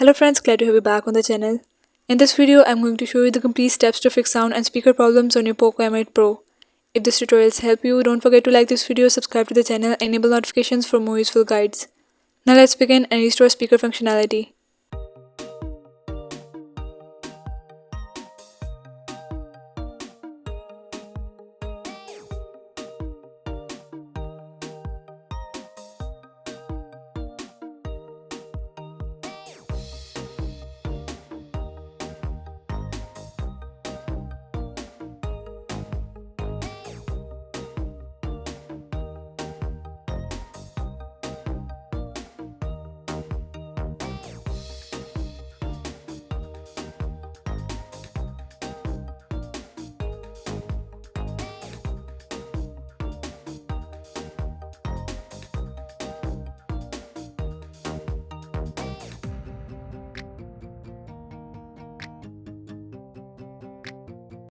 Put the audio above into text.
Hello friends, glad to have you back on the channel. In this video, I'm going to show you the complete steps to fix sound and speaker problems on your Poco M8 Pro. If this tutorials help you, don't forget to like this video, subscribe to the channel, and enable notifications for more useful guides. Now let's begin and restore speaker functionality.